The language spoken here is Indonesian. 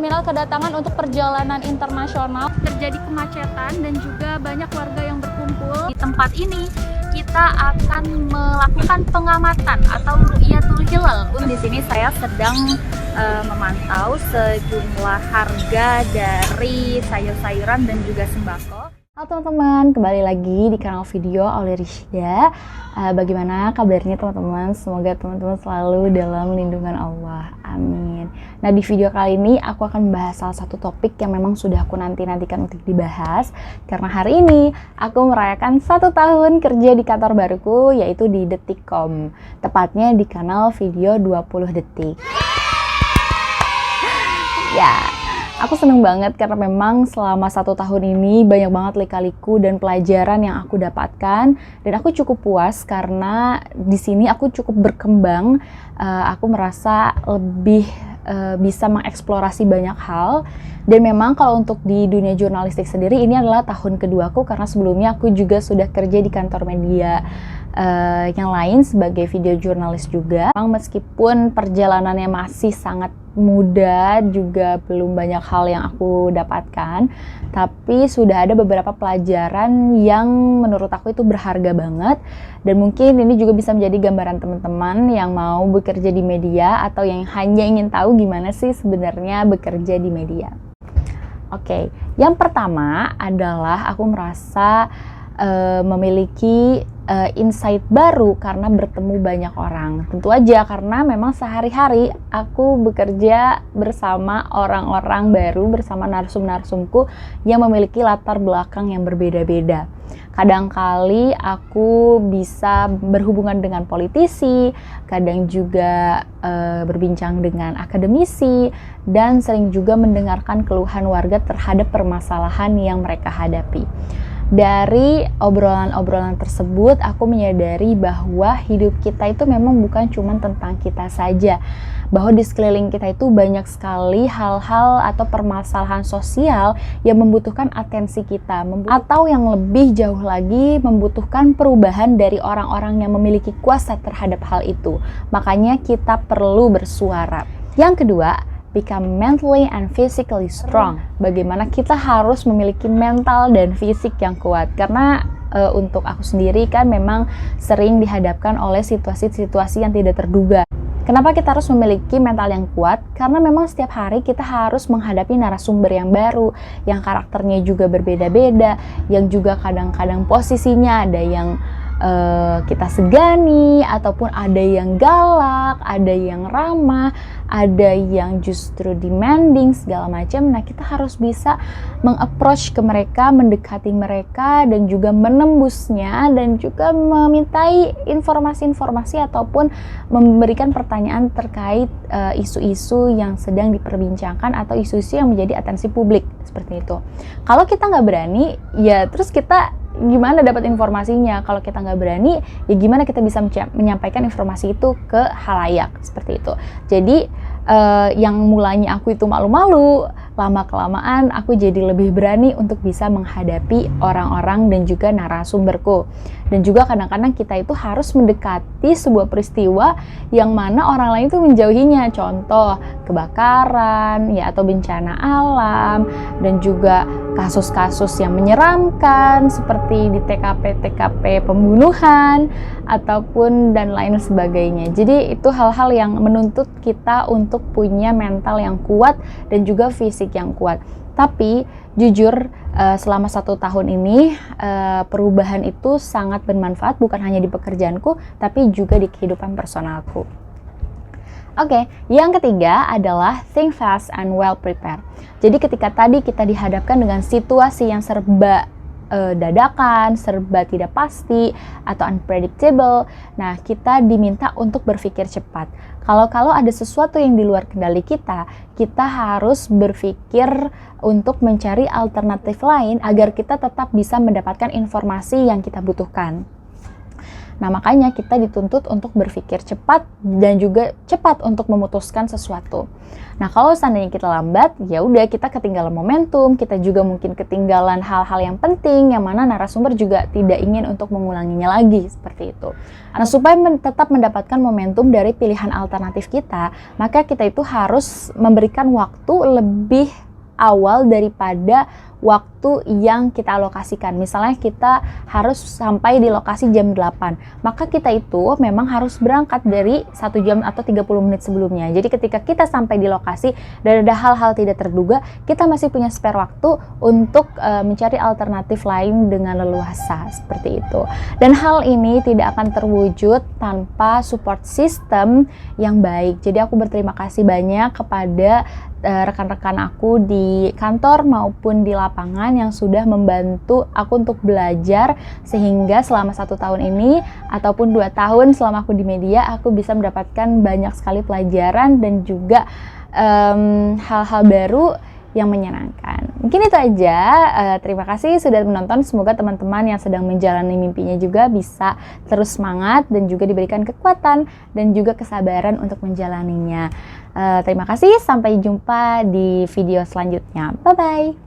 terminal kedatangan untuk perjalanan internasional. Terjadi kemacetan dan juga banyak warga yang berkumpul. Di tempat ini kita akan melakukan pengamatan atau ru'yatul hilal. Di sini saya sedang memantau sejumlah harga dari sayur-sayuran dan juga sembako. Halo teman-teman, kembali lagi di kanal video Aulia Rishda. Bagaimana kabarnya teman-teman? Semoga teman-teman selalu dalam lindungan Allah. Amin. Nah, di video kali ini aku akan membahas salah satu topik yang memang sudah aku nantikan untuk dibahas. Karena hari ini aku merayakan 1 tahun kerja di kantor baruku, yaitu di Detikcom. Tepatnya di kanal video 20 detik. Ya, aku seneng banget karena memang selama 1 tahun ini banyak banget lika-liku dan pelajaran yang aku dapatkan, dan aku cukup puas karena di sini aku cukup berkembang. Aku merasa lebih bisa mengeksplorasi banyak hal, dan memang kalau untuk di dunia jurnalistik sendiri ini adalah tahun keduaku karena sebelumnya aku juga sudah kerja di kantor media yang lain sebagai video jurnalis juga. Memang meskipun perjalanannya masih sangat muda, juga belum banyak hal yang aku dapatkan, tapi sudah ada beberapa pelajaran yang menurut aku itu berharga banget, dan mungkin ini juga bisa menjadi gambaran teman-teman yang mau bekerja di media atau yang hanya ingin tahu gimana sih sebenarnya bekerja di media. Oke, yang pertama adalah aku merasa memiliki insight baru karena bertemu banyak orang. Tentu aja karena memang sehari-hari aku bekerja bersama orang-orang baru, bersama narsum-narsumku yang memiliki latar belakang yang berbeda-beda. Kadangkali aku bisa berhubungan dengan politisi, kadang juga berbincang dengan akademisi, dan sering juga mendengarkan keluhan warga terhadap permasalahan yang mereka hadapi. Dari obrolan-obrolan tersebut, aku menyadari bahwa hidup kita itu memang bukan cuma tentang kita saja, bahwa di sekeliling kita itu banyak sekali hal-hal atau permasalahan sosial yang membutuhkan atensi kita, atau yang lebih jauh lagi membutuhkan perubahan dari orang-orang yang memiliki kuasa terhadap hal itu. Makanya kita perlu bersuara. Yang kedua, become mentally and physically strong. Bagaimana kita harus memiliki mental dan fisik yang kuat. Karena untuk aku sendiri kan memang sering dihadapkan oleh situasi-situasi yang tidak terduga. Kenapa kita harus memiliki mental yang kuat? Karena memang setiap hari kita harus menghadapi narasumber yang baru, yang karakternya juga berbeda-beda, yang juga kadang-kadang posisinya ada yang kita segani, ataupun ada yang galak, ada yang ramah, ada yang justru demanding segala macam. Nah, kita harus bisa meng-approach ke mereka, mendekati mereka, dan juga menembusnya, dan juga memintai informasi-informasi ataupun memberikan pertanyaan terkait isu-isu yang sedang diperbincangkan atau isu-isu yang menjadi atensi publik, seperti itu. Kalau kita nggak berani, ya terus kita gimana dapat informasinya? Kalau kita nggak berani, ya gimana kita bisa menyampaikan informasi itu ke halayak, seperti itu. Jadi yang mulanya aku itu malu-malu, lama-kelamaan aku jadi lebih berani untuk bisa menghadapi orang-orang dan juga narasumberku. Dan juga kadang-kadang kita itu harus mendekati sebuah peristiwa yang mana orang lain itu menjauhinya. Contoh, kebakaran, ya, atau bencana alam, dan juga kasus-kasus yang menyeramkan seperti di TKP pembunuhan ataupun dan lain sebagainya. Jadi itu hal-hal yang menuntut kita untuk punya mental yang kuat dan juga fisik yang kuat. Tapi jujur selama 1 tahun ini perubahan itu sangat bermanfaat, bukan hanya di pekerjaanku tapi juga di kehidupan personalku. Oke, yang ketiga adalah think fast and well prepared. Jadi ketika tadi kita dihadapkan dengan situasi yang serba dadakan, serba tidak pasti atau unpredictable, nah kita diminta untuk berpikir cepat. Kalau ada sesuatu yang di luar kendali kita harus berpikir untuk mencari alternatif lain agar kita tetap bisa mendapatkan informasi yang kita butuhkan. Nah, makanya kita dituntut untuk berpikir cepat dan juga cepat untuk memutuskan sesuatu. Nah, kalau seandainya kita lambat, ya udah kita ketinggalan momentum, kita juga mungkin ketinggalan hal-hal yang penting yang mana narasumber juga tidak ingin untuk mengulanginya lagi, seperti itu. Nah, supaya tetap mendapatkan momentum dari pilihan alternatif kita, maka kita itu harus memberikan waktu lebih awal daripada waktu yang kita alokasikan. Misalnya kita harus sampai di lokasi jam 8, maka kita itu memang harus berangkat dari 1 jam atau 30 menit sebelumnya. Jadi ketika kita sampai di lokasi dan ada hal-hal tidak terduga, kita masih punya spare waktu untuk mencari alternatif lain dengan leluasa, seperti itu. Dan hal ini tidak akan terwujud tanpa support system yang baik. Jadi aku berterima kasih banyak kepada rekan-rekan aku di kantor maupun di lapangan yang sudah membantu aku untuk belajar, sehingga selama 1 tahun ini ataupun 2 tahun selama aku di media, aku bisa mendapatkan banyak sekali pelajaran dan juga hal-hal baru yang menyenangkan. Mungkin itu aja. Terima kasih sudah menonton. Semoga teman-teman yang sedang menjalani mimpinya juga bisa terus semangat dan juga diberikan kekuatan dan juga kesabaran untuk menjalaninya. Terima kasih. Sampai jumpa di video selanjutnya. Bye-bye.